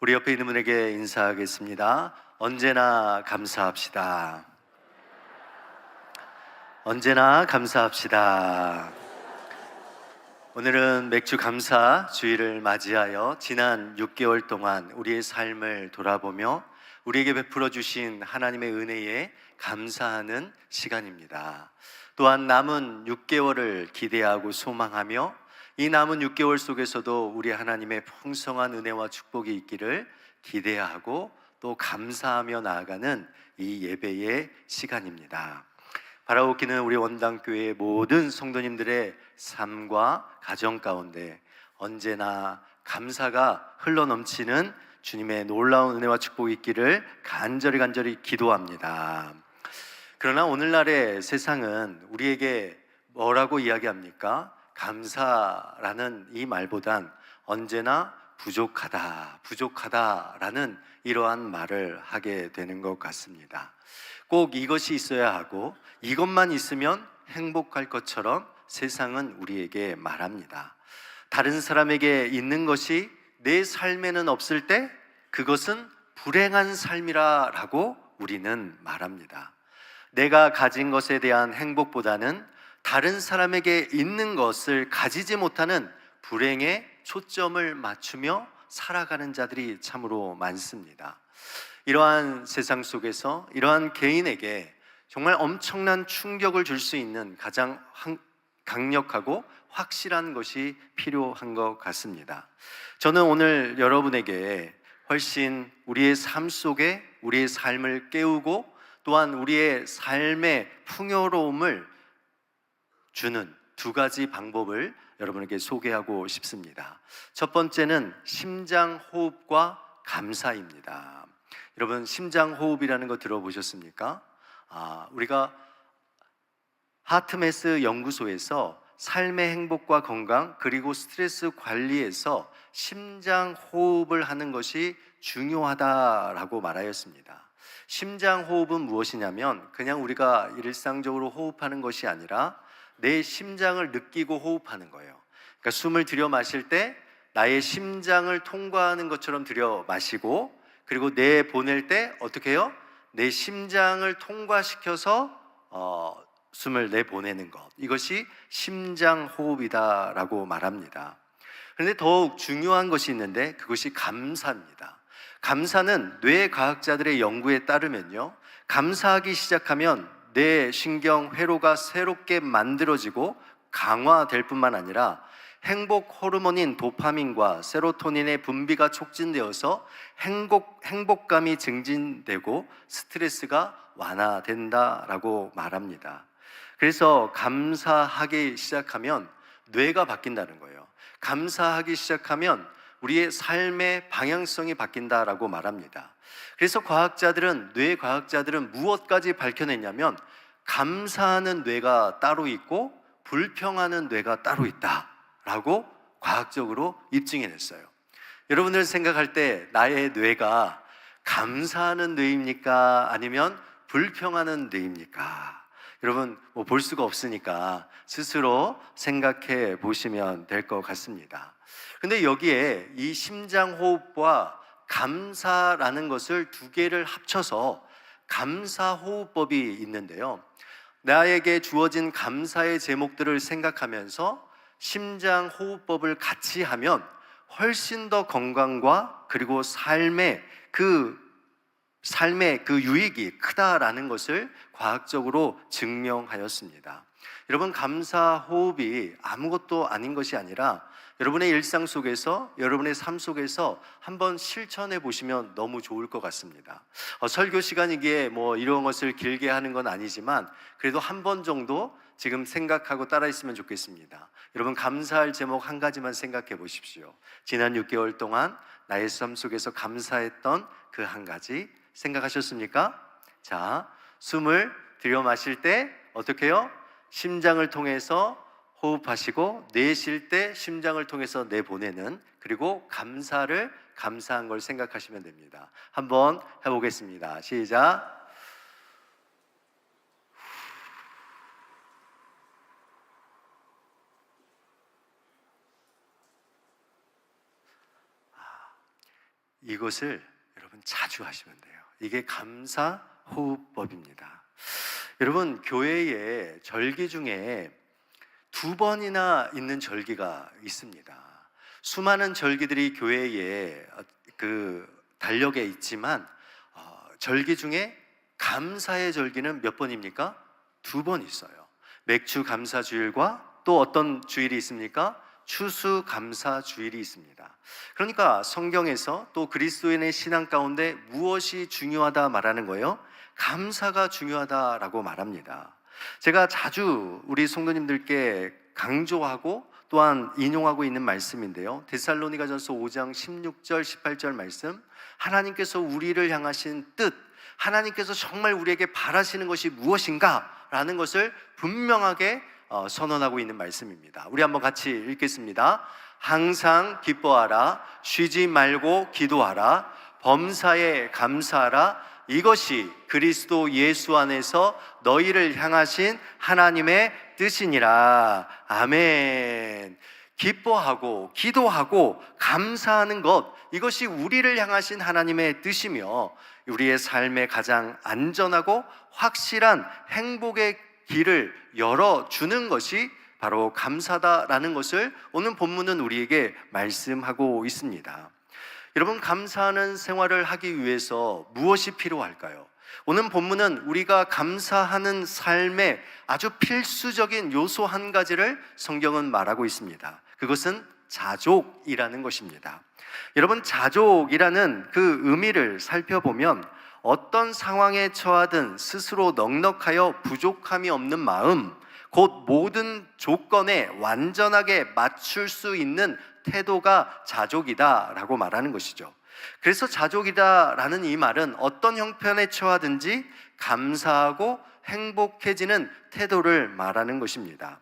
우리 옆에 있는 분에게 인사하겠습니다. 언제나 감사합시다. 언제나 감사합시다. 오늘은 맥주 감사 주일을 맞이하여 지난 6개월 동안 우리의 삶을 돌아보며 우리에게 베풀어 주신 하나님의 은혜에 감사하는 시간입니다. 또한 남은 6개월을 기대하고 소망하며 이 남은 6개월 속에서도 우리 하나님의 풍성한 은혜와 축복이 있기를 기대하고 또 감사하며 나아가는 이 예배의 시간입니다. 바라옵기는 우리 원당교회의 모든 성도님들의 삶과 가정 가운데 언제나 감사가 흘러넘치는 주님의 놀라운 은혜와 축복이 있기를 간절히 기도합니다. 그러나 오늘날의 세상은 우리에게 뭐라고 이야기합니까? 감사라는 이 말보단 언제나 부족하다라는 이러한 말을 하게 되는 것 같습니다. 꼭 이것이 있어야 하고 이것만 있으면 행복할 것처럼 세상은 우리에게 말합니다. 다른 사람에게 있는 것이 내 삶에는 없을 때 그것은 불행한 삶이라고 우리는 말합니다. 내가 가진 것에 대한 행복보다는 다른 사람에게 있는 것을 가지지 못하는 불행에 초점을 맞추며 살아가는 자들이 참으로 많습니다. 이러한 세상 속에서 이러한 개인에게 정말 엄청난 충격을 줄 수 있는 가장 강력하고 확실한 것이 필요한 것 같습니다. 저는 오늘 여러분에게 훨씬 우리의 삶 속에 우리의 삶을 깨우고 또한 우리의 삶의 풍요로움을 주는 두 가지 방법을 여러분에게 소개하고 싶습니다. 첫 번째는 심장호흡과 감사입니다. 여러분, 심장호흡이라는 거 들어보셨습니까? 우리가 하트메스 연구소에서 삶의 행복과 건강 그리고 스트레스 관리에서 심장호흡을 하는 것이 중요하다라고 말하였습니다. 심장호흡은 무엇이냐면 그냥 우리가 일상적으로 호흡하는 것이 아니라 내 심장을 느끼고 호흡하는 거예요. 그러니까 숨을 들여 마실 때 나의 심장을 통과하는 것처럼 들여 마시고, 그리고 내 보낼 때 어떻게 해요? 내 심장을 통과시켜서 숨을 내보내는 것, 이것이 심장호흡이다라고 말합니다. 그런데 더욱 중요한 것이 있는데 그것이 감사입니다. 감사는 뇌과학자들의 연구에 따르면요, 감사하기 시작하면 내 신경 회로가 새롭게 만들어지고 강화될 뿐만 아니라 행복 호르몬인 도파민과 세로토닌의 분비가 촉진되어서 행복감이 증진되고 스트레스가 완화된다라고 말합니다. 그래서 감사하기 시작하면 뇌가 바뀐다는 거예요. 감사하기 시작하면 우리의 삶의 방향성이 바뀐다라고 말합니다. 그래서 뇌과학자들은 무엇까지 밝혀냈냐면 감사하는 뇌가 따로 있고 불평하는 뇌가 따로 있다라고 과학적으로 입증해냈어요. 여러분들 생각할 때 나의 뇌가 감사하는 뇌입니까? 아니면 불평하는 뇌입니까? 여러분 볼 수가 없으니까 스스로 생각해 보시면 될 것 같습니다. 근데 여기에 이 심장호흡과 감사라는 것을 두 개를 합쳐서 감사호흡법이 있는데요, 나에게 주어진 감사의 제목들을 생각하면서 심장호흡법을 같이 하면 훨씬 더 건강과 그리고 삶의 그 유익이 크다라는 것을 과학적으로 증명하였습니다. 여러분, 감사호흡이 아무것도 아닌 것이 아니라 여러분의 일상 속에서, 여러분의 삶 속에서 한번 실천해 보시면 너무 좋을 것 같습니다. 설교 시간이기에 이런 것을 길게 하는 건 아니지만 그래도 한 번 정도 지금 생각하고 따라 있으면 좋겠습니다. 여러분, 감사할 제목 한 가지만 생각해 보십시오. 지난 6개월 동안 나의 삶 속에서 감사했던 그 한 가지 생각하셨습니까? 자, 숨을 들여 마실 때 어떻게 해요? 심장을 통해서 호흡하시고 내쉴 때 심장을 통해서 내보내는, 그리고 감사한 걸 생각하시면 됩니다. 한번 해보겠습니다. 시작. 이것을 여러분 자주 하시면 돼요. 이게 감사 호흡법입니다. 여러분, 교회에 절기 중에 2번이나 있는 절기가 있습니다. 수많은 절기들이 교회에 달력에 있지만 절기 중에 감사의 절기는 몇 번입니까? 2번 있어요. 맥주 감사 주일과 또 어떤 주일이 있습니까? 추수 감사 주일이 있습니다. 그러니까 성경에서 또 그리스도인의 신앙 가운데 무엇이 중요하다 말하는 거예요? 감사가 중요하다라고 말합니다. 제가 자주 우리 성도님들께 강조하고 또한 인용하고 있는 말씀인데요, 데살로니가전서 5장 16절 18절 말씀, 하나님께서 우리를 향하신 뜻, 하나님께서 정말 우리에게 바라시는 것이 무엇인가 라는 것을 분명하게 선언하고 있는 말씀입니다. 우리 한번 같이 읽겠습니다. 항상 기뻐하라, 쉬지 말고 기도하라, 범사에 감사하라, 이것이 그리스도 예수 안에서 너희를 향하신 하나님의 뜻이니라. 아멘. 기뻐하고 기도하고 감사하는 것, 이것이 우리를 향하신 하나님의 뜻이며 우리의 삶에 가장 안전하고 확실한 행복의 길을 열어주는 것이 바로 감사다라는 것을 오늘 본문은 우리에게 말씀하고 있습니다. 여러분, 감사하는 생활을 하기 위해서 무엇이 필요할까요? 오늘 본문은 우리가 감사하는 삶의 아주 필수적인 요소 한 가지를 성경은 말하고 있습니다. 그것은 자족이라는 것입니다. 여러분, 자족이라는 그 의미를 살펴보면 어떤 상황에 처하든 스스로 넉넉하여 부족함이 없는 마음, 곧 모든 조건에 완전하게 맞출 수 있는 태도가 자족이다라고 말하는 것이죠. 그래서 자족이다라는 이 말은 어떤 형편에 처하든지 감사하고 행복해지는 태도를 말하는 것입니다.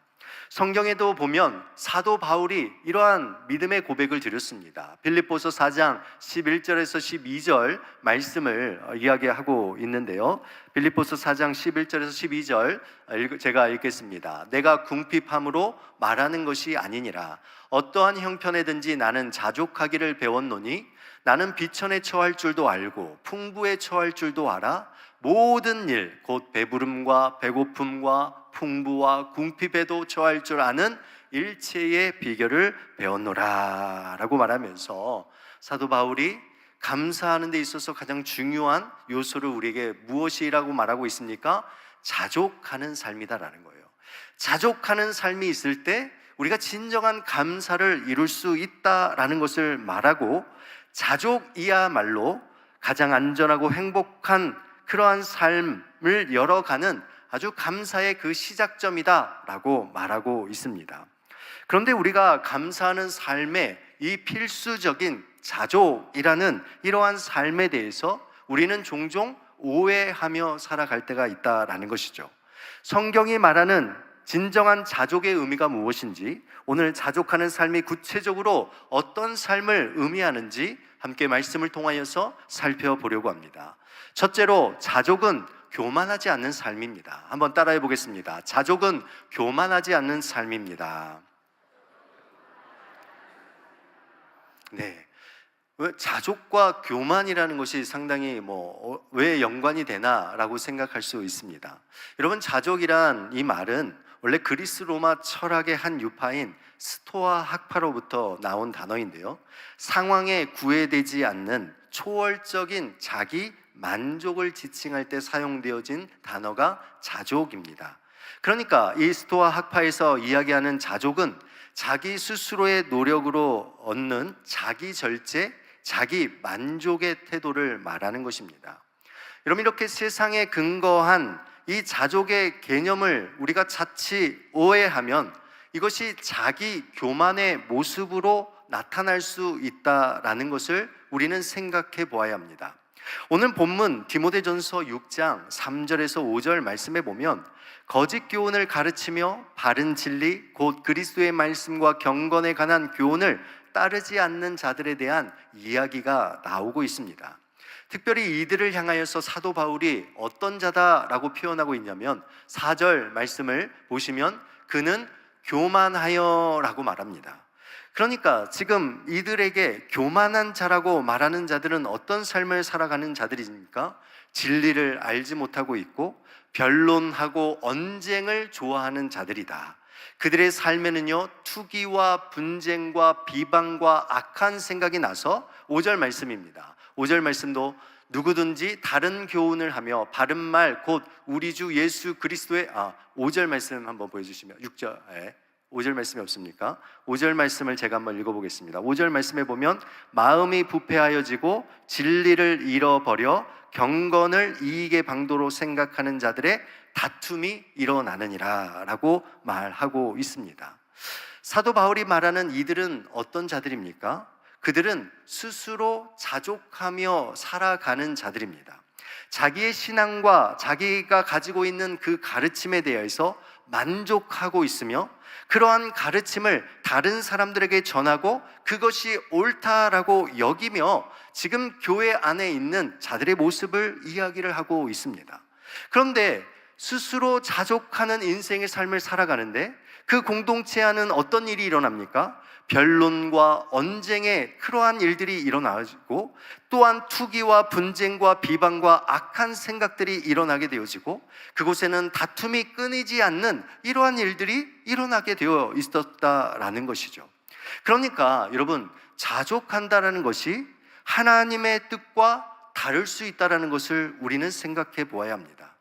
성경에도 보면 사도 바울이 이러한 믿음의 고백을 드렸습니다. 빌립보서 4장 11절에서 12절 말씀을 이야기하고 있는데요, 빌립보서 4장 11절에서 12절 제가 읽겠습니다. 내가 궁핍함으로 말하는 것이 아니니라. 어떠한 형편에든지 나는 자족하기를 배웠노니 나는 비천에 처할 줄도 알고 풍부에 처할 줄도 알아. 모든 일, 곧 배부름과 배고픔과 풍부와 궁핍에도 처할 줄 아는 일체의 비결을 배웠노라 라고 말하면서 사도 바울이 감사하는 데 있어서 가장 중요한 요소를 우리에게 무엇이라고 말하고 있습니까? 자족하는 삶이다라는 거예요. 자족하는 삶이 있을 때 우리가 진정한 감사를 이룰 수 있다라는 것을 말하고, 자족이야말로 가장 안전하고 행복한 그러한 삶을 열어가는 아주 감사의 그 시작점이다라고 말하고 있습니다. 그런데 우리가 감사하는 삶의 이 필수적인 자족이라는 이러한 삶에 대해서 우리는 종종 오해하며 살아갈 때가 있다라는 것이죠. 성경이 말하는 진정한 자족의 의미가 무엇인지, 오늘 자족하는 삶이 구체적으로 어떤 삶을 의미하는지 함께 말씀을 통하여서 살펴보려고 합니다. 첫째로, 자족은 교만하지 않는 삶입니다. 한번 따라해 보겠습니다. 자족은 교만하지 않는 삶입니다. 네, 자족과 교만이라는 것이 상당히 왜 연관이 되나라고 생각할 수 있습니다. 여러분, 자족이란 이 말은 원래 그리스 로마 철학의 한 유파인 스토아 학파로부터 나온 단어인데요, 상황에 구애되지 않는 초월적인 자기 만족을 지칭할 때 사용되어진 단어가 자족입니다. 그러니까 이 스토아 학파에서 이야기하는 자족은 자기 스스로의 노력으로 얻는 자기 절제, 자기 만족의 태도를 말하는 것입니다. 여러분, 이렇게 세상에 근거한 이 자족의 개념을 우리가 자칫 오해하면 이것이 자기 교만의 모습으로 나타날 수 있다라는 것을 우리는 생각해 보아야 합니다. 오늘 본문 디모데전서 6장 3절에서 5절 말씀에 보면 거짓 교훈을 가르치며 바른 진리 곧 그리스도의 말씀과 경건에 관한 교훈을 따르지 않는 자들에 대한 이야기가 나오고 있습니다. 특별히 이들을 향하여서 사도 바울이 어떤 자다라고 표현하고 있냐면 4절 말씀을 보시면 그는 교만하여 라고 말합니다. 그러니까 지금 이들에게 교만한 자라고 말하는 자들은 어떤 삶을 살아가는 자들입니까? 진리를 알지 못하고 있고 변론하고 언쟁을 좋아하는 자들이다. 그들의 삶에는요, 투기와 분쟁과 비방과 악한 생각이 나서 5절 말씀입니다. 5절 말씀도 누구든지 다른 교훈을 하며 바른 말 곧 우리 주 예수 그리스도의 5절 말씀 한번 보여주시면 6절 5절 말씀이 없습니까? 5절 말씀을 제가 한번 읽어보겠습니다. 5절 말씀에 보면 마음이 부패하여지고 진리를 잃어버려 경건을 이익의 방도로 생각하는 자들의 다툼이 일어나느니라 라고 말하고 있습니다. 사도 바울이 말하는 이들은 어떤 자들입니까? 그들은 스스로 자족하며 살아가는 자들입니다. 자기의 신앙과 자기가 가지고 있는 그 가르침에 대해서 만족하고 있으며 그러한 가르침을 다른 사람들에게 전하고 그것이 옳다라고 여기며 지금 교회 안에 있는 자들의 모습을 이야기를 하고 있습니다. 그런데 스스로 자족하는 인생의 삶을 살아가는데 그 공동체 안은 어떤 일이 일어납니까? 변론과 언쟁의 그러한 일들이 일어나고 또한 투기와 분쟁과 비방과 악한 생각들이 일어나게 되어지고 그곳에는 다툼이 끊이지 않는 이러한 일들이 일어나게 되어 있었다라는 것이죠. 그러니까 여러분, 자족한다라는 것이 하나님의 뜻과 다를 수 있다라는 것을 우리는 생각해 보아야 합니다.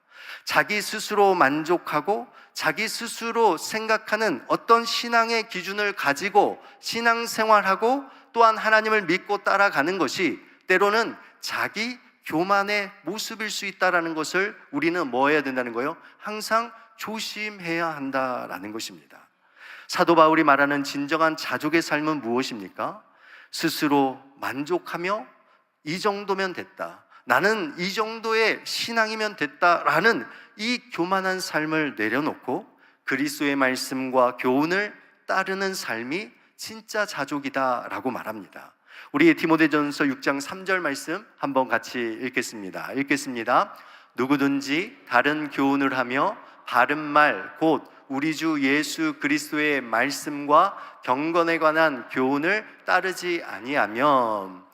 자기 스스로 만족하고 자기 스스로 생각하는 어떤 신앙의 기준을 가지고 신앙생활하고 또한 하나님을 믿고 따라가는 것이 때로는 자기 교만의 모습일 수 있다는 것을 우리는 뭐 해야 된다는 거예요? 항상 조심해야 한다라는 것입니다. 사도 바울이 말하는 진정한 자족의 삶은 무엇입니까? 스스로 만족하며 이 정도면 됐다, 나는 이 정도의 신앙이면 됐다라는 이 교만한 삶을 내려놓고 그리스도의 말씀과 교훈을 따르는 삶이 진짜 자족이다라고 말합니다. 우리 디모데전서 6장 3절 말씀 한번 같이 읽겠습니다. 누구든지 다른 교훈을 하며 바른 말 곧 우리 주 예수 그리스도의 말씀과 경건에 관한 교훈을 따르지 아니하면,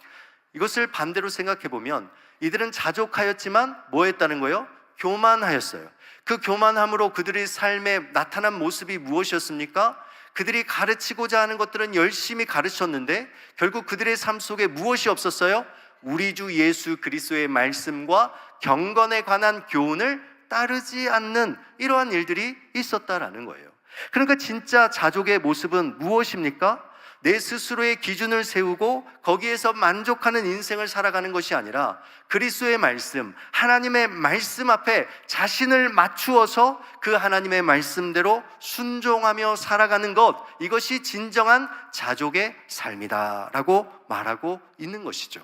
이것을 반대로 생각해 보면 이들은 자족하였지만 뭐 했다는 거예요? 교만하였어요. 그 교만함으로 그들의 삶에 나타난 모습이 무엇이었습니까? 그들이 가르치고자 하는 것들은 열심히 가르쳤는데 결국 그들의 삶 속에 무엇이 없었어요? 우리 주 예수 그리스도의 말씀과 경건에 관한 교훈을 따르지 않는 이러한 일들이 있었다라는 거예요. 그러니까 진짜 자족의 모습은 무엇입니까? 내 스스로의 기준을 세우고 거기에서 만족하는 인생을 살아가는 것이 아니라 그리스도의 말씀, 하나님의 말씀 앞에 자신을 맞추어서 그 하나님의 말씀대로 순종하며 살아가는 것, 이것이 진정한 자족의 삶이다라고 말하고 있는 것이죠.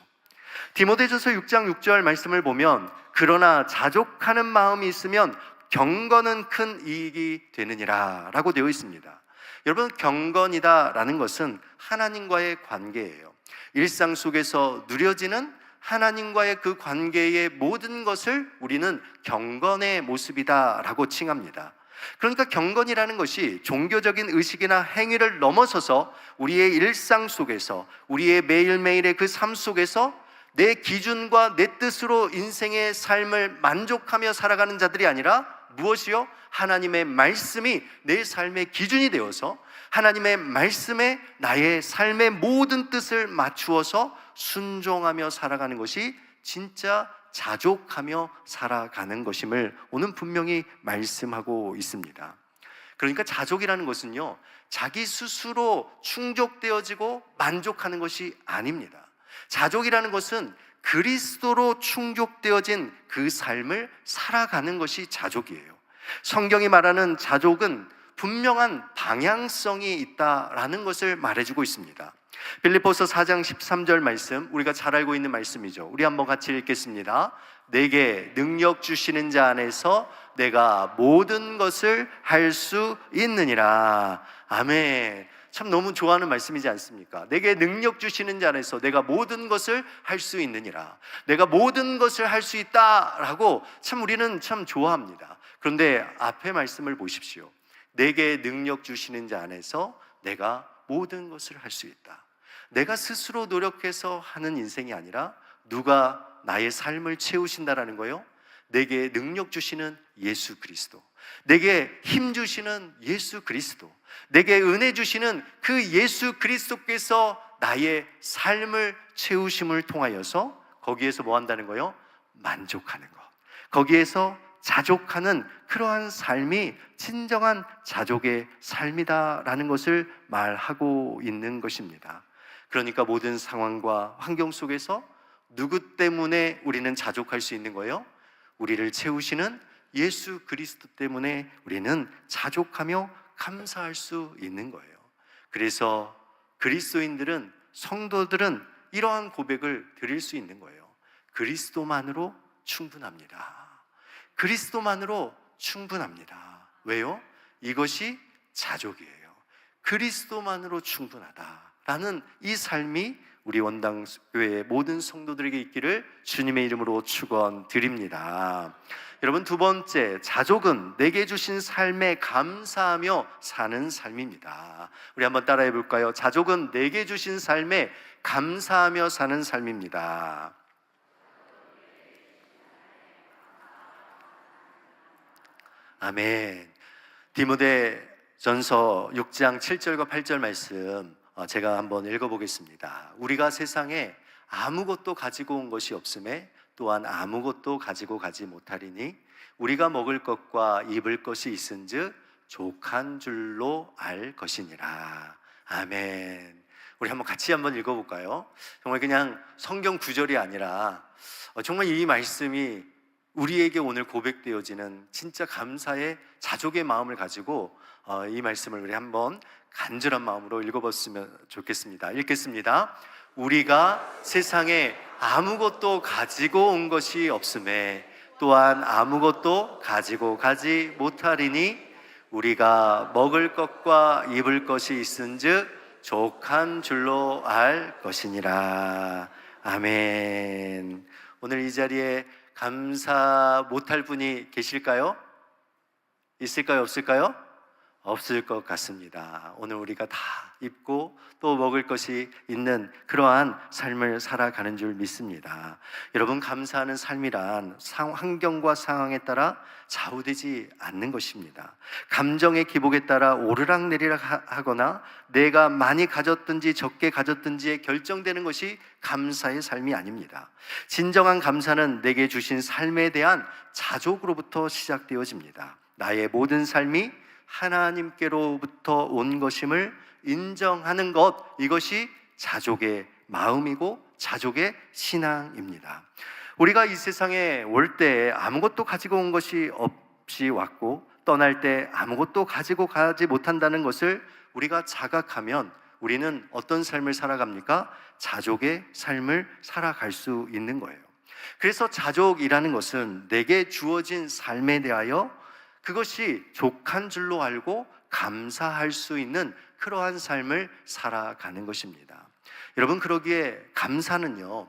디모데전서 6장 6절 말씀을 보면 그러나 자족하는 마음이 있으면 경건은 큰 이익이 되느니라 라고 되어 있습니다. 여러분, 경건이다라는 것은 하나님과의 관계예요. 일상 속에서 누려지는 하나님과의 그 관계의 모든 것을 우리는 경건의 모습이다라고 칭합니다. 그러니까 경건이라는 것이 종교적인 의식이나 행위를 넘어서서 우리의 일상 속에서, 우리의 매일매일의 그 삶 속에서 내 기준과 내 뜻으로 인생의 삶을 만족하며 살아가는 자들이 아니라 무엇이요? 하나님의 말씀이 내 삶의 기준이 되어서 하나님의 말씀에 나의 삶의 모든 뜻을 맞추어서 순종하며 살아가는 것이 진짜 자족하며 살아가는 것임을 오늘 분명히 말씀하고 있습니다. 그러니까 자족이라는 것은요, 자기 스스로 충족되어지고 만족하는 것이 아닙니다. 자족이라는 것은 그리스도로 충족되어진 그 삶을 살아가는 것이 자족이에요. 성경이 말하는 자족은 분명한 방향성이 있다라는 것을 말해주고 있습니다. 빌립보서 4장 13절 말씀, 우리가 잘 알고 있는 말씀이죠. 우리 한번 같이 읽겠습니다. 내게 능력 주시는 자 안에서 내가 모든 것을 할 수 있느니라. 아멘. 참 너무 좋아하는 말씀이지 않습니까? 내게 능력 주시는 자 안에서 내가 모든 것을 할 수 있느니라. 내가 모든 것을 할 수 있다라고 참 우리는 참 좋아합니다. 그런데 앞에 말씀을 보십시오. 내게 능력 주시는 자 안에서 내가 모든 것을 할 수 있다. 내가 스스로 노력해서 하는 인생이 아니라 누가 나의 삶을 채우신다라는 거요? 내게 능력 주시는 예수 그리스도, 내게 힘 주시는 예수 그리스도, 내게 은혜 주시는 그 예수 그리스도께서 나의 삶을 채우심을 통하여서 거기에서 뭐 한다는 거요? 만족하는 것, 거기에서 자족하는 그러한 삶이 진정한 자족의 삶이다라는 것을 말하고 있는 것입니다. 그러니까 모든 상황과 환경 속에서 누구 때문에 우리는 자족할 수 있는 거예요? 우리를 채우시는 예수 그리스도 때문에 우리는 자족하며 감사할 수 있는 거예요. 그래서 그리스도인들은, 성도들은 이러한 고백을 드릴 수 있는 거예요. 그리스도만으로 충분합니다. 그리스도만으로 충분합니다. 왜요? 이것이 자족이에요. 그리스도만으로 충분하다라는 이 삶이 우리 원당교회의 모든 성도들에게 있기를 주님의 이름으로 축원드립니다. 여러분, 두 번째, 자족은 내게 주신 삶에 감사하며 사는 삶입니다. 우리 한번 따라해 볼까요? 자족은 내게 주신 삶에 감사하며 사는 삶입니다. 아멘. 디모데전서 6장 7절과 8절 말씀 제가 한번 읽어보겠습니다. 우리가 세상에 아무것도 가지고 온 것이 없음에 또한 아무것도 가지고 가지 못하리니 우리가 먹을 것과 입을 것이 있은즉 족한 줄로 알 것이니라. 아멘. 우리 한번 같이 한번 읽어볼까요? 정말 그냥 성경 구절이 아니라 정말 이 말씀이 우리에게 오늘 고백되어지는 진짜 감사의 자족의 마음을 가지고 이 말씀을 우리 한번 간절한 마음으로 읽어봤으면 좋겠습니다. 읽겠습니다. 우리가 세상에 아무것도 가지고 온 것이 없음에 또한 아무것도 가지고 가지 못하리니 우리가 먹을 것과 입을 것이 있은즉 족한 줄로 알 것이니라. 아멘. 오늘 이 자리에 감사 못할 분이 계실까요? 있을까요? 없을까요? 없을 것 같습니다. 오늘 우리가 다 입고 또 먹을 것이 있는 그러한 삶을 살아가는 줄 믿습니다. 여러분, 감사하는 삶이란 환경과 상황에 따라 좌우되지 않는 것입니다. 감정의 기복에 따라 오르락내리락 하거나 내가 많이 가졌든지 적게 가졌든지에 결정되는 것이 감사의 삶이 아닙니다. 진정한 감사는 내게 주신 삶에 대한 자족으로부터 시작되어집니다. 나의 모든 삶이 하나님께로부터 온 것임을 인정하는 것, 이것이 자족의 마음이고 자족의 신앙입니다. 우리가 이 세상에 올 때 아무것도 가지고 온 것이 없이 왔고 떠날 때 아무것도 가지고 가지 못한다는 것을 우리가 자각하면 우리는 어떤 삶을 살아갑니까? 자족의 삶을 살아갈 수 있는 거예요. 그래서 자족이라는 것은 내게 주어진 삶에 대하여 그것이 족한 줄로 알고 감사할 수 있는 그러한 삶을 살아가는 것입니다. 여러분, 그러기에 감사는요,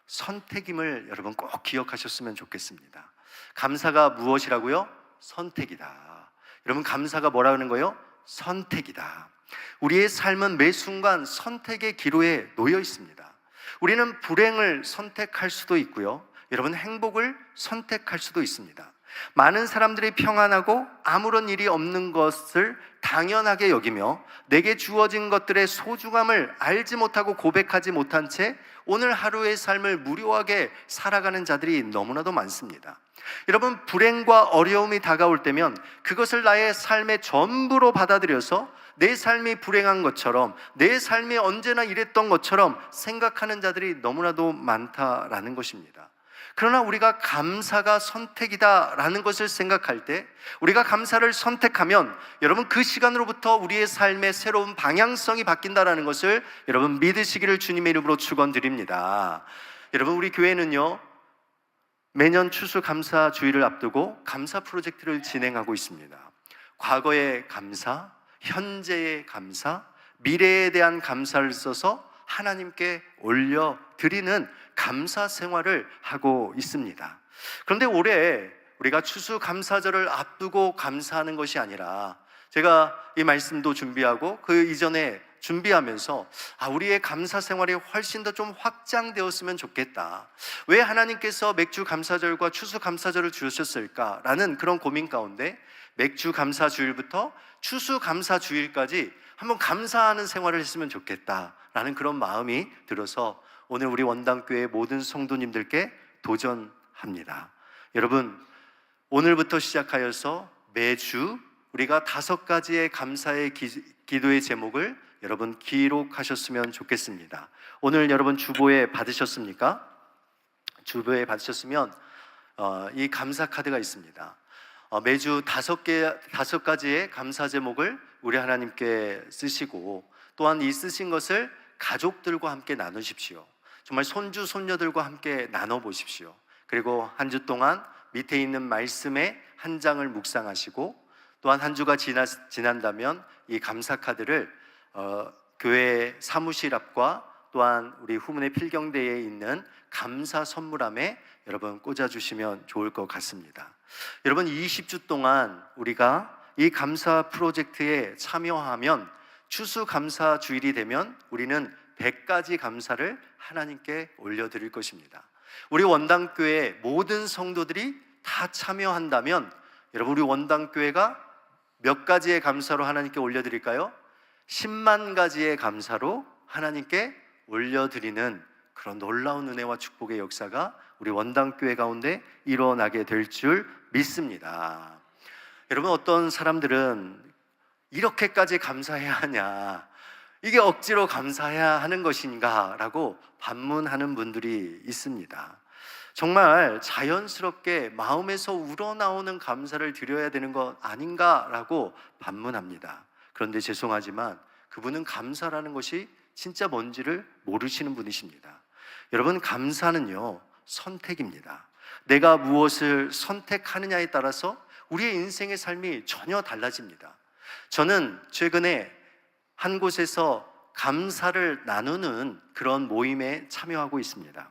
선택임을 여러분 꼭 기억하셨으면 좋겠습니다. 감사가 무엇이라고요? 선택이다. 여러분, 감사가 뭐라는 거예요? 선택이다. 우리의 삶은 매 순간 선택의 기로에 놓여 있습니다. 우리는 불행을 선택할 수도 있고요, 여러분, 행복을 선택할 수도 있습니다. 많은 사람들이 평안하고 아무런 일이 없는 것을 당연하게 여기며 내게 주어진 것들의 소중함을 알지 못하고 고백하지 못한 채 오늘 하루의 삶을 무료하게 살아가는 자들이 너무나도 많습니다. 여러분, 불행과 어려움이 다가올 때면 그것을 나의 삶의 전부로 받아들여서 내 삶이 불행한 것처럼, 내 삶이 언제나 이랬던 것처럼 생각하는 자들이 너무나도 많다라는 것입니다. 그러나 우리가 감사가 선택이다라는 것을 생각할 때, 우리가 감사를 선택하면 여러분, 그 시간으로부터 우리의 삶의 새로운 방향성이 바뀐다라는 것을 여러분 믿으시기를 주님의 이름으로 축원드립니다. 여러분, 우리 교회는요, 매년 추수감사주의를 앞두고 감사 프로젝트를 진행하고 있습니다. 과거의 감사, 현재의 감사, 미래에 대한 감사를 써서 하나님께 올려드리는 감사 생활을 하고 있습니다. 그런데 올해 우리가 추수감사절을 앞두고 감사하는 것이 아니라, 제가 이 말씀도 준비하고 그 이전에 준비하면서 우리의 감사 생활이 훨씬 더 좀 확장되었으면 좋겠다. 왜 하나님께서 맥주 감사절과 추수 감사절을 주셨을까라는 그런 고민 가운데 맥주 감사 주일부터 추수 감사 주일까지 한번 감사하는 생활을 했으면 좋겠다라는 그런 마음이 들어서 오늘 우리 원당교회 모든 성도님들께 도전합니다. 여러분, 오늘부터 시작하여서 매주 우리가 5가지의 감사의 기도의 제목을 여러분 기록하셨으면 좋겠습니다. 오늘 여러분 주보에 받으셨습니까? 주보에 받으셨으면 이 감사 카드가 있습니다. 매주 5가지의 감사 제목을 우리 하나님께 쓰시고, 또한 이 쓰신 것을 가족들과 함께 나누십시오. 정말 손주 손녀들과 함께 나눠보십시오. 그리고 한 주 동안 밑에 있는 말씀의 한 장을 묵상하시고, 또한 한 주가 지난다면 이 감사 카드를 교회 사무실 앞과 또한 우리 후문의 필경대에 있는 감사 선물함에 여러분 꽂아주시면 좋을 것 같습니다. 여러분, 20주 동안 우리가 이 감사 프로젝트에 참여하면 추수 감사 주일이 되면 우리는 100가지 감사를 하나님께 올려드릴 것입니다. 우리 원당교회 모든 성도들이 다 참여한다면 여러분, 우리 원당교회가 몇 가지의 감사로 하나님께 올려드릴까요? 10만 가지의 감사로 하나님께 올려드리는 그런 놀라운 은혜와 축복의 역사가 우리 원당교회 가운데 일어나게 될 줄 믿습니다. 여러분, 어떤 사람들은 이렇게까지 감사해야 하냐, 이게 억지로 감사해야 하는 것인가 라고 반문하는 분들이 있습니다. 정말 자연스럽게 마음에서 우러나오는 감사를 드려야 되는 것 아닌가라고 반문합니다. 그런데 죄송하지만 그분은 감사라는 것이 진짜 뭔지를 모르시는 분이십니다. 여러분, 감사는요, 선택입니다. 내가 무엇을 선택하느냐에 따라서 우리의 인생의 삶이 전혀 달라집니다. 저는 최근에 한 곳에서 감사를 나누는 그런 모임에 참여하고 있습니다.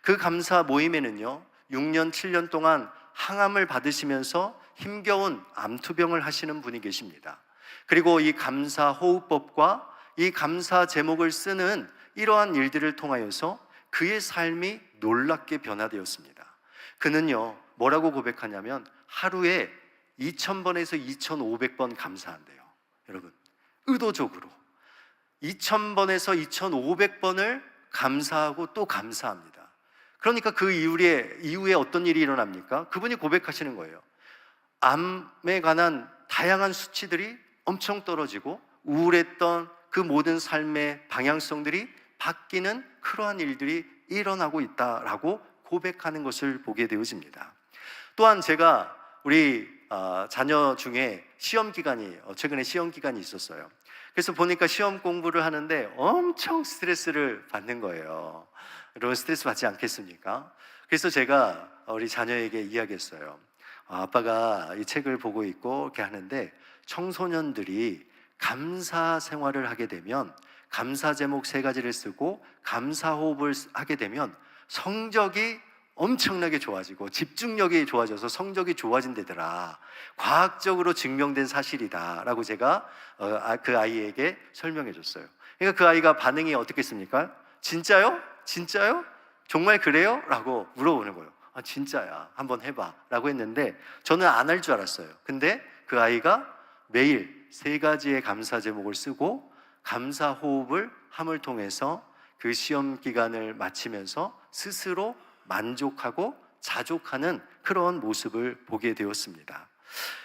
그 감사 모임에는요, 6년, 7년 동안 항암을 받으시면서 힘겨운 암투병을 하시는 분이 계십니다. 그리고 이 감사 호흡법과 이 감사 제목을 쓰는 이러한 일들을 통하여서 그의 삶이 놀랍게 변화되었습니다. 그는요, 뭐라고 고백하냐면 하루에 2000번에서 2500번 감사한대요. 여러분, 의도적으로 2000번에서 2500번을 감사하고 또 감사합니다. 그러니까 그 이후에 어떤 일이 일어납니까? 그분이 고백하시는 거예요. 암에 관한 다양한 수치들이 엄청 떨어지고 우울했던 그 모든 삶의 방향성들이 바뀌는 그러한 일들이 일어나고 있다라고 고백하는 것을 보게 되어집니다. 또한 제가 우리 자녀 중에 최근에 시험 기간이 있었어요. 그래서 보니까 시험 공부를 하는데 엄청 스트레스를 받는 거예요. 여러분, 스트레스 받지 않겠습니까? 그래서 제가 우리 자녀에게 이야기했어요. 아빠가 이 책을 보고 있고 이렇게 하는데 청소년들이 감사 생활을 하게 되면, 감사 제목 3가지를 쓰고 감사 호흡을 하게 되면 성적이 엄청나게 좋아지고 집중력이 좋아져서 성적이 좋아진다더라. 과학적으로 증명된 사실이다 라고 제가 그 아이에게 설명해 줬어요. 그러니까 그 아이가 반응이 어떻겠습니까? 진짜요? 진짜요? 정말 그래요? 라고 물어보는 거예요. 진짜야, 한번 해봐 라고 했는데 저는 안 할 줄 알았어요. 근데 그 아이가 매일 3가지의 감사 제목을 쓰고 감사 호흡을 함을 통해서 그 시험 기간을 마치면서 스스로 만족하고 자족하는 그런 모습을 보게 되었습니다.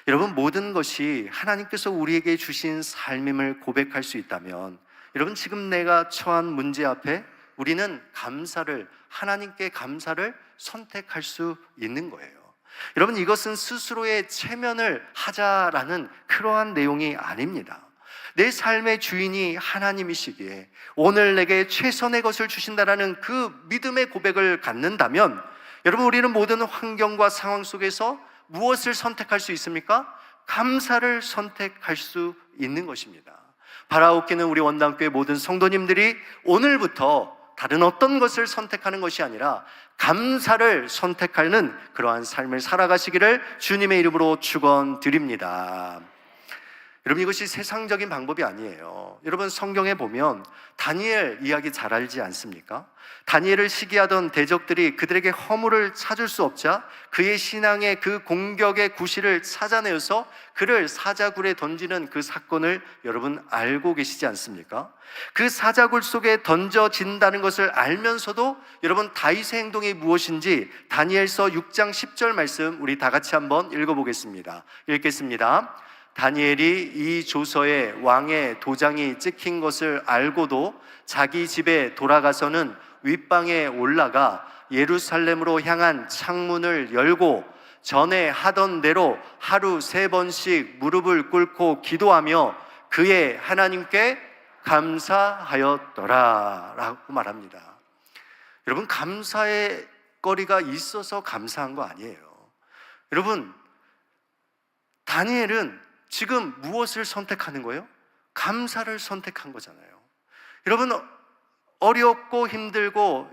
여러분, 모든 것이 하나님께서 우리에게 주신 삶임을 고백할 수 있다면, 여러분, 지금 내가 처한 문제 앞에 우리는 하나님께 감사를 선택할 수 있는 거예요. 여러분, 이것은 스스로의 체면을 하자라는 그러한 내용이 아닙니다. 내 삶의 주인이 하나님이시기에 오늘 내게 최선의 것을 주신다라는 그 믿음의 고백을 갖는다면, 여러분, 우리는 모든 환경과 상황 속에서 무엇을 선택할 수 있습니까? 감사를 선택할 수 있는 것입니다. 바라옵기는 우리 원당교회 모든 성도님들이 오늘부터 다른 어떤 것을 선택하는 것이 아니라 감사를 선택하는 그러한 삶을 살아가시기를 주님의 이름으로 축원드립니다. 여러분, 이것이 세상적인 방법이 아니에요. 여러분, 성경에 보면 다니엘 이야기 잘 알지 않습니까? 다니엘을 시기하던 대적들이 그들에게 허물을 찾을 수 없자 그의 신앙의 그 공격의 구실을 찾아내어서 그를 사자굴에 던지는 그 사건을 여러분 알고 계시지 않습니까? 그 사자굴 속에 던져진다는 것을 알면서도 여러분 다윗의 행동이 무엇인지 다니엘서 6장 10절 말씀 우리 다 같이 한번 읽어보겠습니다. 읽겠습니다. 다니엘이 이 조서에 왕의 도장이 찍힌 것을 알고도 자기 집에 돌아가서는 윗방에 올라가 예루살렘으로 향한 창문을 열고 전에 하던 대로 하루 3번씩 무릎을 꿇고 기도하며 그의 하나님께 감사하였더라 라고 말합니다. 여러분, 감사의 거리가 있어서 감사한 거 아니에요. 여러분, 다니엘은 지금 무엇을 선택하는 거예요? 감사를 선택한 거잖아요. 여러분, 어렵고 힘들고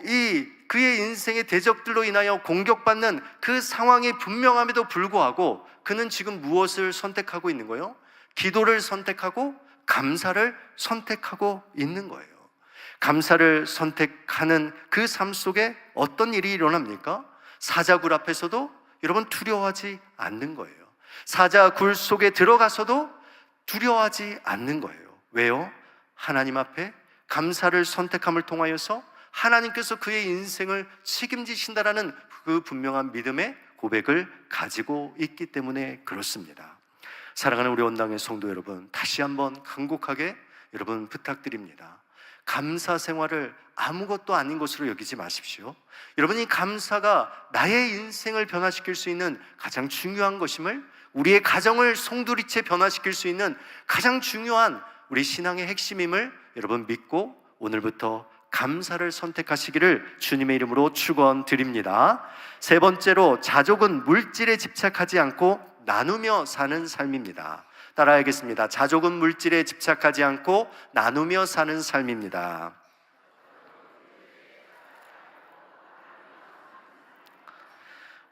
그의 인생의 대적들로 인하여 공격받는 그 상황이 분명함에도 불구하고 그는 지금 무엇을 선택하고 있는 거예요? 기도를 선택하고 감사를 선택하고 있는 거예요. 감사를 선택하는 그 삶 속에 어떤 일이 일어납니까? 사자굴 앞에서도 여러분 두려워하지 않는 거예요. 사자굴 속에 들어가서도 두려워하지 않는 거예요. 왜요? 하나님 앞에 감사를 선택함을 통하여서 하나님께서 그의 인생을 책임지신다라는 그 분명한 믿음의 고백을 가지고 있기 때문에 그렇습니다. 사랑하는 우리 온당의 성도 여러분, 다시 한번 간곡하게 여러분 부탁드립니다. 감사 생활을 아무것도 아닌 것으로 여기지 마십시오. 여러분, 이 감사가 나의 인생을 변화시킬 수 있는 가장 중요한 것임을, 우리의 가정을 송두리째 변화시킬 수 있는 가장 중요한 우리 신앙의 핵심임을 여러분 믿고 오늘부터 감사를 선택하시기를 주님의 이름으로 축원드립니다. 세 번째로, 자족은 물질에 집착하지 않고 나누며 사는 삶입니다. 따라하겠습니다. 자족은 물질에 집착하지 않고 나누며 사는 삶입니다.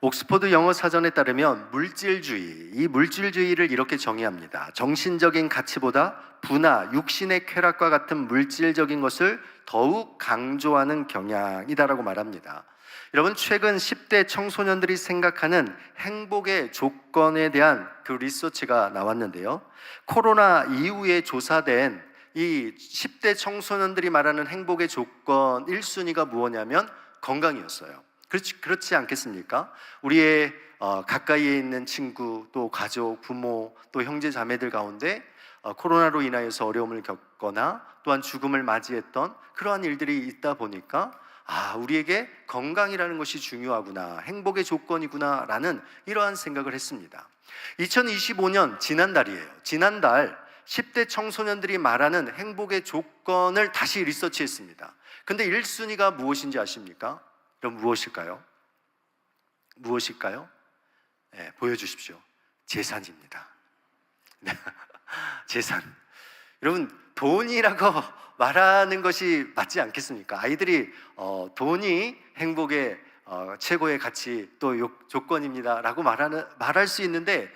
옥스퍼드 영어 사전에 따르면 물질주의, 이 물질주의를 이렇게 정의합니다. 정신적인 가치보다 부나 육신의 쾌락과 같은 물질적인 것을 더욱 강조하는 경향이다라고 말합니다. 여러분, 최근 10대 청소년들이 생각하는 행복의 조건에 대한 그 리서치가 나왔는데요. 코로나 이후에 조사된 이 10대 청소년들이 말하는 행복의 조건 1순위가 무엇이냐면 건강이었어요. 그렇지 않겠습니까? 우리의 가까이에 있는 친구, 또 가족, 부모, 또 형제 자매들 가운데 코로나로 인하여서 어려움을 겪거나 또한 죽음을 맞이했던 그러한 일들이 있다 보니까 우리에게 건강이라는 것이 중요하구나, 행복의 조건이구나 라는 이러한 생각을 했습니다. 2025년 지난달이에요. 지난달 10대 청소년들이 말하는 행복의 조건을 다시 리서치했습니다. 근데 1순위가 무엇인지 아십니까? 그럼 무엇일까요? 무엇일까요? 네, 보여주십시오. 재산입니다. 재산. 여러분, 돈이라고 말하는 것이 맞지 않겠습니까? 아이들이 돈이 행복의 최고의 가치 또 조건입니다 라고 말할 수 있는데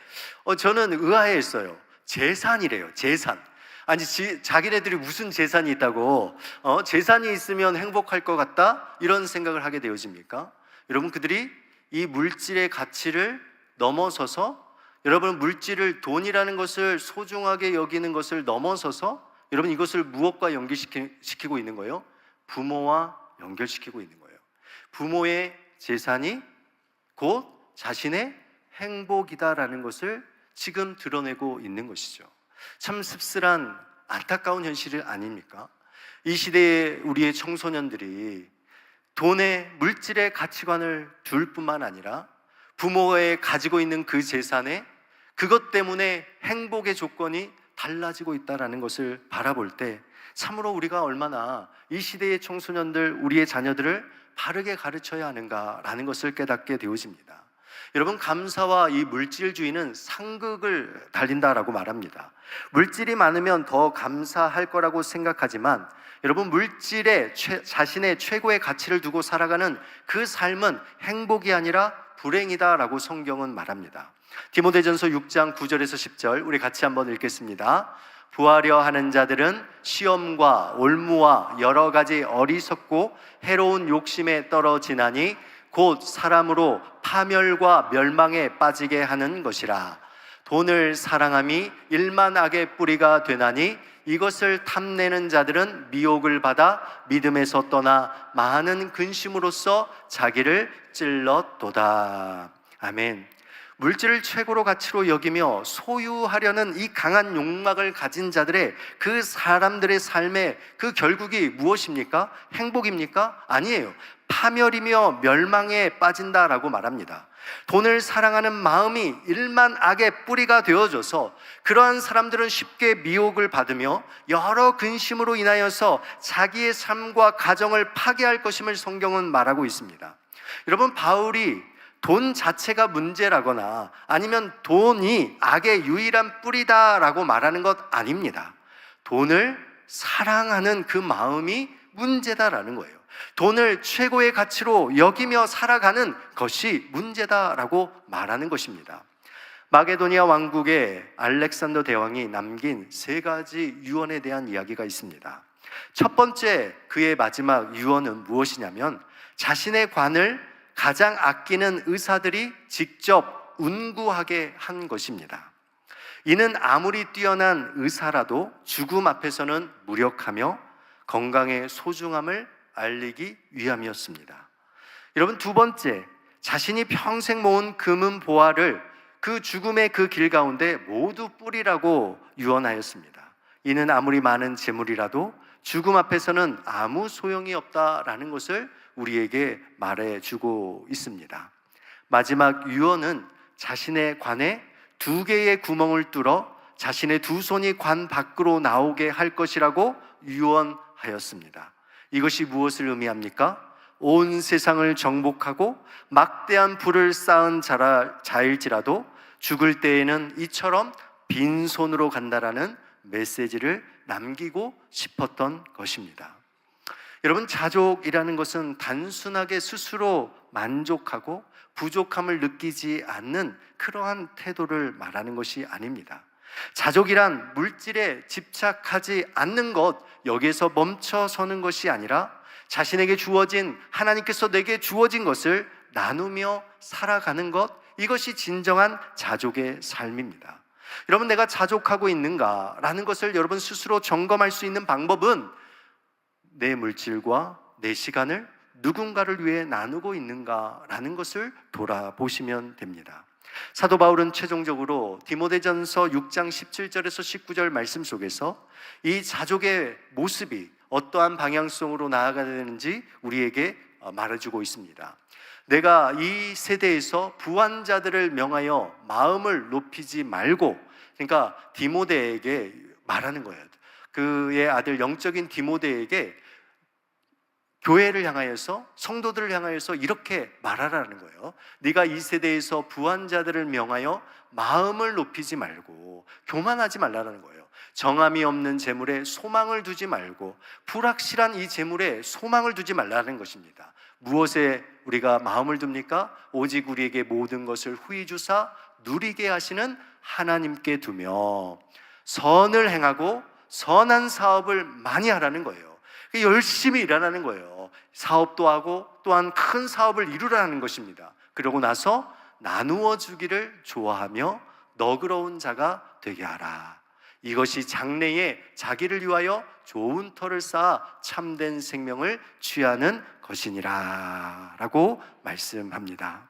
저는 의아해했어요. 재산이래요. 재산. 아니, 자기네들이 무슨 재산이 있다고 재산이 있으면 행복할 것 같다? 이런 생각을 하게 되어집니까? 여러분, 그들이 이 물질의 가치를 넘어서서, 여러분, 물질을, 돈이라는 것을 소중하게 여기는 것을 넘어서서 여러분, 이것을 무엇과 연결시키고 있는 거예요? 부모와 연결시키고 있는 거예요. 부모의 재산이 곧 자신의 행복이다라는 것을 지금 드러내고 있는 것이죠. 참 씁쓸한 안타까운 현실 아닙니까? 이 시대의 우리의 청소년들이 돈의, 물질의 가치관을 둘 뿐만 아니라 부모의 가지고 있는 그 재산에 그것 때문에 행복의 조건이 달라지고 있다는 것을 바라볼 때 참으로 우리가 얼마나 이 시대의 청소년들, 우리의 자녀들을 바르게 가르쳐야 하는가라는 것을 깨닫게 되어집니다. 여러분, 감사와 이 물질주의는 상극을 달린다라고 말합니다. 물질이 많으면 더 감사할 거라고 생각하지만 여러분, 물질에 자신의 최고의 가치를 두고 살아가는 그 삶은 행복이 아니라 불행이다라고 성경은 말합니다. 디모데전서 6장 9절에서 10절 우리 같이 한번 읽겠습니다. 부하려 하는 자들은 시험과 올무와 여러 가지 어리석고 해로운 욕심에 떨어지나니 곧 사람으로 파멸과 멸망에 빠지게 하는 것이라. 돈을 사랑함이 일만 악의 뿌리가 되나니 이것을 탐내는 자들은 미혹을 받아 믿음에서 떠나 많은 근심으로써 자기를 찔렀도다. 아멘. 물질을 최고로 가치로 여기며 소유하려는 이 강한 욕망을 가진 자들의 그 사람들의 삶의 그 결국이 무엇입니까? 행복입니까? 아니에요. 파멸이며 멸망에 빠진다라고 말합니다. 돈을 사랑하는 마음이 일만 악의 뿌리가 되어져서 그러한 사람들은 쉽게 미혹을 받으며 여러 근심으로 인하여서 자기의 삶과 가정을 파괴할 것임을 성경은 말하고 있습니다. 여러분, 바울이 돈 자체가 문제라거나 아니면 돈이 악의 유일한 뿌리다라고 말하는 것 아닙니다. 돈을 사랑하는 그 마음이 문제다라는 거예요. 돈을 최고의 가치로 여기며 살아가는 것이 문제다라고 말하는 것입니다. 마게도니아 왕국의 알렉산더 대왕이 남긴 3가지 유언에 대한 이야기가 있습니다. 첫 번째, 그의 마지막 유언은 무엇이냐면 자신의 관을 가장 아끼는 의사들이 직접 운구하게 한 것입니다. 이는 아무리 뛰어난 의사라도 죽음 앞에서는 무력하며 건강의 소중함을 알리기 위함이었습니다. 여러분, 두 번째, 자신이 평생 모은 금은 보화를 그 죽음의 그 길 가운데 모두 뿌리라고 유언하였습니다. 이는 아무리 많은 재물이라도 죽음 앞에서는 아무 소용이 없다라는 것을 우리에게 말해주고 있습니다. 마지막 유언은 자신의 관에 2개의 구멍을 뚫어 자신의 2손이 관 밖으로 나오게 할 것이라고 유언하였습니다. 이것이 무엇을 의미합니까? 온 세상을 정복하고 막대한 부를 쌓은 자일지라도 죽을 때에는 이처럼 빈손으로 간다라는 메시지를 남기고 싶었던 것입니다. 여러분, 자족이라는 것은 단순하게 스스로 만족하고 부족함을 느끼지 않는 그러한 태도를 말하는 것이 아닙니다. 자족이란 물질에 집착하지 않는 것, 여기에서 멈춰서는 것이 아니라 자신에게 주어진, 하나님께서 내게 주어진 것을 나누며 살아가는 것, 이것이 진정한 자족의 삶입니다. 여러분, 내가 자족하고 있는가라는 것을 여러분 스스로 점검할 수 있는 방법은 내 물질과 내 시간을 누군가를 위해 나누고 있는가라는 것을 돌아보시면 됩니다. 사도 바울은 최종적으로 디모데전서 6장 17절에서 19절 말씀 속에서 이 자족의 모습이 어떠한 방향성으로 나아가야 되는지 우리에게 말해주고 있습니다. 내가 이 세대에서 부한 자들을 명하여 마음을 높이지 말고, 그러니까 디모데에게 말하는 거예요. 그의 아들 영적인 디모데에게 교회를 향하여서, 성도들을 향하여서 이렇게 말하라는 거예요. 네가 이 세대에서 부한 자들을 명하여 마음을 높이지 말고 교만하지 말라는 거예요. 정함이 없는 재물에 소망을 두지 말고 불확실한 이 재물에 소망을 두지 말라는 것입니다. 무엇에 우리가 마음을 둡니까? 오직 우리에게 모든 것을 후히 주사 누리게 하시는 하나님께 두며 선을 행하고 선한 사업을 많이 하라는 거예요. 열심히 일하라는 거예요. 사업도 하고 또한 큰 사업을 이루라는 것입니다. 그러고 나서 나누어 주기를 좋아하며 너그러운 자가 되게 하라. 이것이 장래에 자기를 위하여 좋은 터를 쌓아 참된 생명을 취하는 것이니라 라고 말씀합니다.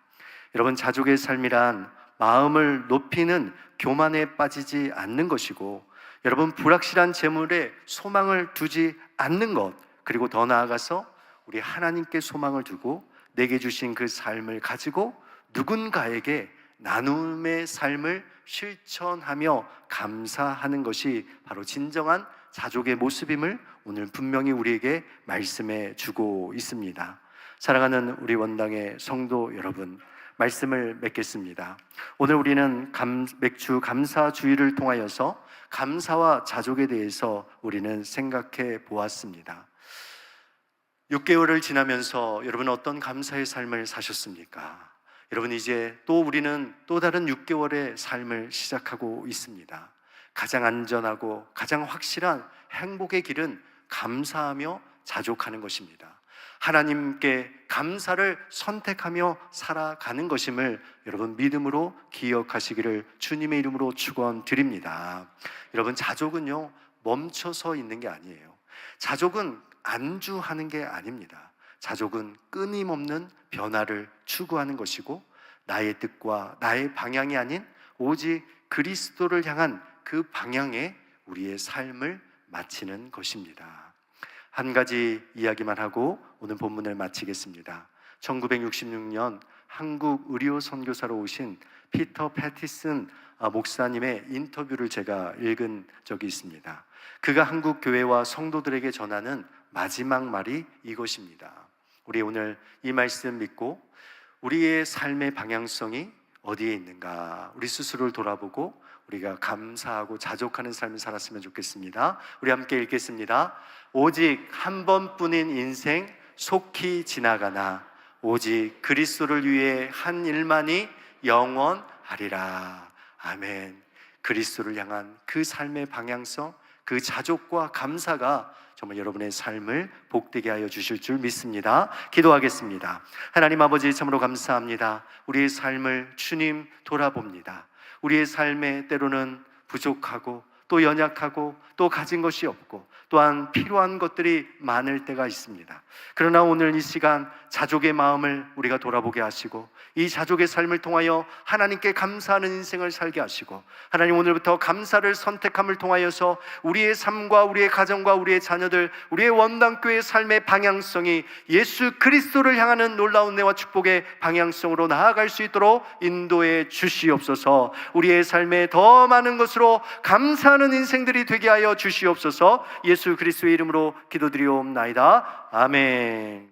여러분, 자족의 삶이란 마음을 높이는 교만에 빠지지 않는 것이고, 여러분, 불확실한 재물에 소망을 두지 않는 것, 그리고 더 나아가서 우리 하나님께 소망을 두고 내게 주신 그 삶을 가지고 누군가에게 나눔의 삶을 실천하며 감사하는 것이 바로 진정한 자족의 모습임을 오늘 분명히 우리에게 말씀해 주고 있습니다. 사랑하는 우리 원당의 성도 여러분, 말씀을 맺겠습니다. 오늘 우리는 맥주 감사주의를 통하여서 감사와 자족에 대해서 우리는 생각해 보았습니다. 6개월을 지나면서 여러분 어떤 감사의 삶을 사셨습니까? 여러분, 이제 또 우리는 또 다른 6개월의 삶을 시작하고 있습니다. 가장 안전하고 가장 확실한 행복의 길은 감사하며 자족하는 것입니다. 하나님께 감사를 선택하며 살아가는 것임을 여러분 믿음으로 기억하시기를 주님의 이름으로 축원드립니다. 여러분, 자족은요 멈춰서 있는 게 아니에요. 자족은 안주하는 게 아닙니다. 자족은 끊임없는 변화를 추구하는 것이고, 나의 뜻과 나의 방향이 아닌 오직 그리스도를 향한 그 방향에 우리의 삶을 마치는 것입니다. 한 가지 이야기만 하고 오늘 본문을 마치겠습니다. 1966년 한국 의료 선교사로 오신 피터 패티슨 목사님의 인터뷰를 제가 읽은 적이 있습니다. 그가 한국 교회와 성도들에게 전하는 마지막 말이 이것입니다. 우리 오늘 이 말씀 믿고 우리의 삶의 방향성이 어디에 있는가, 우리 스스로를 돌아보고 우리가 감사하고 자족하는 삶을 살았으면 좋겠습니다. 우리 함께 읽겠습니다. 오직 한 번뿐인 인생 속히 지나가나 오직 그리스도를 위해 한 일만이 영원하리라. 아멘. 그리스도를 향한 그 삶의 방향성, 그 자족과 감사가 정말 여러분의 삶을 복되게 하여 주실 줄 믿습니다. 기도하겠습니다. 하나님 아버지, 참으로 감사합니다. 우리의 삶을 주님 돌아봅니다. 우리의 삶에 때로는 부족하고 또 연약하고 또 가진 것이 없고 또한 필요한 것들이 많을 때가 있습니다. 그러나 오늘 이 시간 자족의 마음을 우리가 돌아보게 하시고 이 자족의 삶을 통하여 하나님께 감사하는 인생을 살게 하시고, 하나님 오늘부터 감사를 선택함을 통하여서 우리의 삶과 우리의 가정과 우리의 자녀들, 우리의 원당교회의 삶의 방향성이 예수 그리스도를 향하는 놀라운 은혜와 축복의 방향성으로 나아갈 수 있도록 인도해 주시옵소서. 우리의 삶에 더 많은 것으로 감사하는 인생들이 되게 하여 주시옵소서. 예수 그리스도의 이름으로 기도드리옵나이다. 아멘.